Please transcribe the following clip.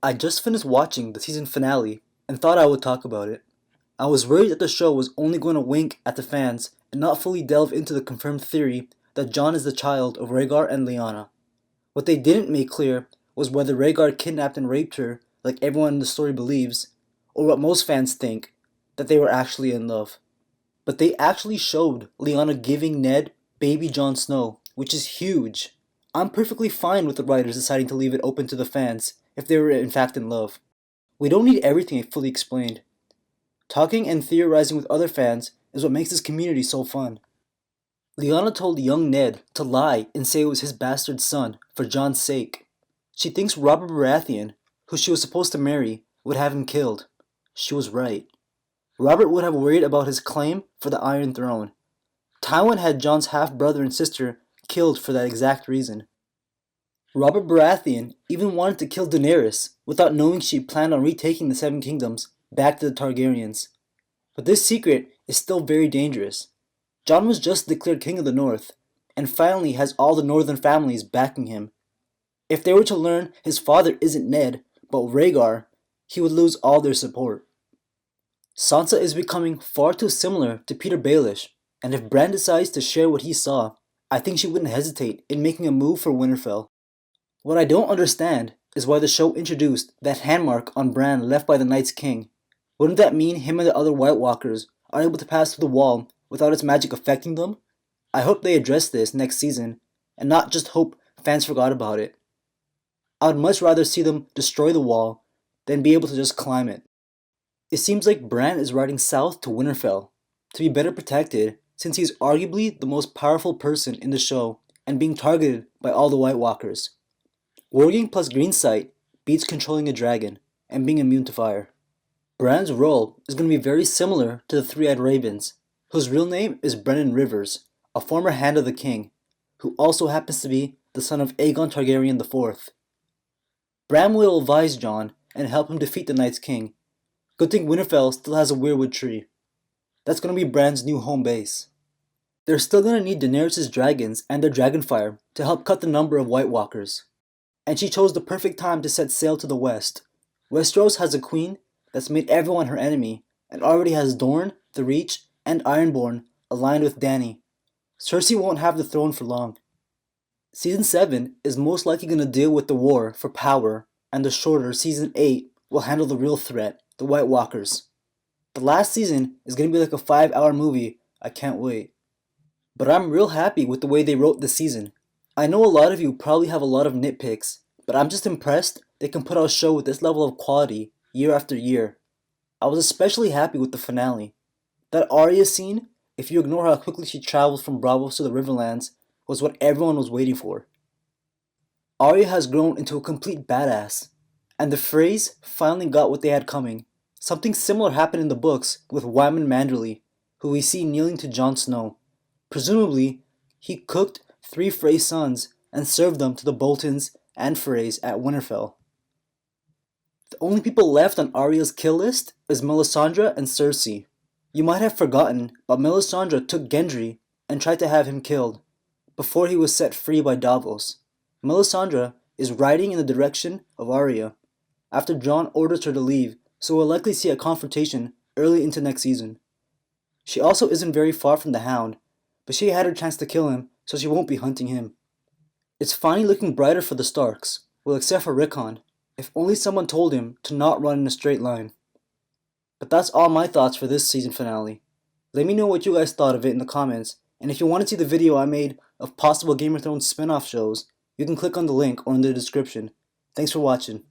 I just finished watching the season finale and thought I would talk about it. I was worried that the show was only going to wink at the fans and not fully delve into the confirmed theory that Jon is the child of Rhaegar and Lyanna. What they didn't make clear was whether Rhaegar kidnapped and raped her like everyone in the story believes, or what most fans think, that they were actually in love. But they actually showed Lyanna giving Ned baby Jon Snow, which is huge. I'm perfectly fine with the writers deciding to leave it open to the fans if they were in fact in love. We don't need everything fully explained. Talking and theorizing with other fans is what makes this community so fun. Lyanna told young Ned to lie and say it was his bastard son for Jon's sake. She thinks Robert Baratheon, who she was supposed to marry, would have him killed. She was right. Robert would have worried about his claim for the Iron Throne. Tywin had Jon's half-brother and sister killed for that exact reason. Robert Baratheon even wanted to kill Daenerys without knowing she planned on retaking the Seven Kingdoms back to the Targaryens. But this secret is still very dangerous. Jon was just declared King of the North, and finally has all the northern families backing him. If they were to learn his father isn't Ned, but Rhaegar, he would lose all their support. Sansa is becoming far too similar to Peter Baelish, and if Bran decides to share what he saw, I think she wouldn't hesitate in making a move for Winterfell. What I don't understand is why the show introduced that handmark on Bran left by the Night's King. Wouldn't that mean him and the other White Walkers are able to pass through the wall without its magic affecting them? I hope they address this next season, and not just hope fans forgot about it. I would much rather see them destroy the wall than be able to just climb it. It seems like Bran is riding south to Winterfell to be better protected since he is arguably the most powerful person in the show and being targeted by all the White Walkers. Warging plus green sight beats controlling a dragon and being immune to fire. Bran's role is going to be very similar to the Three-Eyed Ravens, whose real name is Brennan Rivers, a former Hand of the King, who also happens to be the son of Aegon Targaryen IV. Bran will advise Jon and help him defeat the Night's King. Good thing Winterfell still has a weirwood tree. That's going to be Bran's new home base. They're still going to need Daenerys' dragons and their dragonfire to help cut the number of White Walkers. And she chose the perfect time to set sail to the west. Westeros has a queen that's made everyone her enemy and already has Dorne, the Reach, and Ironborn aligned with Dany. Cersei won't have the throne for long. Season 7 is most likely going to deal with the war for power, and the shorter Season 8 will handle the real threat, the White Walkers. The last season is going to be like a 5-hour movie. I can't wait. But I'm real happy with the way they wrote this season. I know a lot of you probably have a lot of nitpicks, but I'm just impressed they can put out a show with this level of quality year after year. I was especially happy with the finale. That Arya scene, if you ignore how quickly she traveled from Braavos to the Riverlands, was what everyone was waiting for. Arya has grown into a complete badass, and the Freys finally got what they had coming. Something similar happened in the books with Wyman Manderly, who we see kneeling to Jon Snow. Presumably, he cooked 3 Frey sons and served them to the Boltons and Freys at Winterfell. The only people left on Arya's kill list is Melisandre and Cersei. You might have forgotten, but Melisandre took Gendry and tried to have him killed before he was set free by Davos. Melisandre is riding in the direction of Arya after Jon orders her to leave, so we'll likely see a confrontation early into next season. She also isn't very far from the Hound, but she had her chance to kill him, so she won't be hunting him. It's finally looking brighter for the Starks, well except for Rickon, if only someone told him to not run in a straight line. But that's all my thoughts for this season finale. Let me know what you guys thought of it in the comments, and if you want to see the video I made of possible Game of Thrones spin-off shows, you can click on the link or in the description. Thanks for watching.